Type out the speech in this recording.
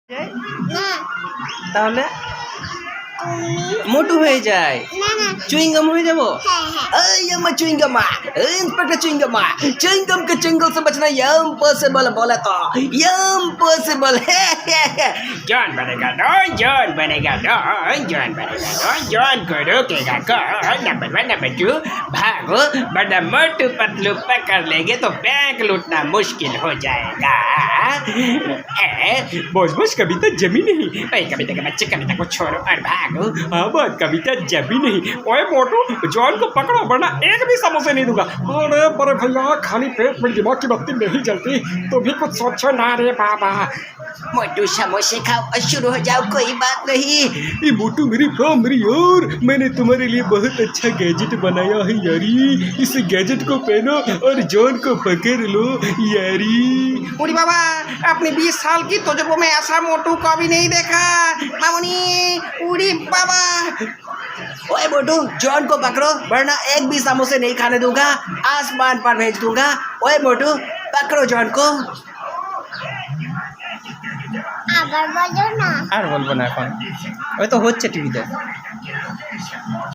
যায় না তাহলে তুমি মোটু হয়ে যায় না না চুইংগাম হয়ে যাবো হ্যাঁ হ্যাঁ এই আমার চুইंगम इंस्पेक्टर चुइंगम चुइंगम के चुइंगल से बचना इम्पॉसिबल बोला तो इम्पॉसिबल जॉन बनेगा डॉन जॉन बनेगा डॉन जॉन बनेगा डॉन जॉन को रोकेगा कौन नंबर 1 नंबर 2 भागो बड़ा मोटू पतलू पकड़ लेंगे तो बैंक लूटना मुश्किल हो जाएगा बॉस बॉस कविता जमी नहीं अरे कविता के बच्चे कविता को छोड़ो और भागो हाँ बात कविता जमी नहीं ओए मोटू जॉन को पकड़ो वरना एक भी समोसे नहीं दूंगा अरे पर भैया खाली पेट में दिमाग की बत्ती नहीं जलती तो भी कुछ सोचो ना रे बाबा मोटू समोसे खाओ और शुरू हो जाओ कोई बात नहीं ये मोटू मेरी फ्रॉम मेरी यार मैंने तुम्हारे लिए बहुत अच्छा गैजेट बनाया है यारी इस गैजेट को पहनो और जॉन को पकड़ लो यारी उड़ी बाबा अपने 20 साल की तजुर्बों में ऐसा मोटू कभी नहीं देखा मामुनी उड़ी बाबा ओए मोटू जॉन को पकड़ो वरना एक भी समोसे नहीं खाने दूंगा आसमान पर भेज दूंगा ओए मोटू पकड़ो जॉन को আবার বলো না আর বলবো না এখন ওই তো হচ্ছে টিভিতে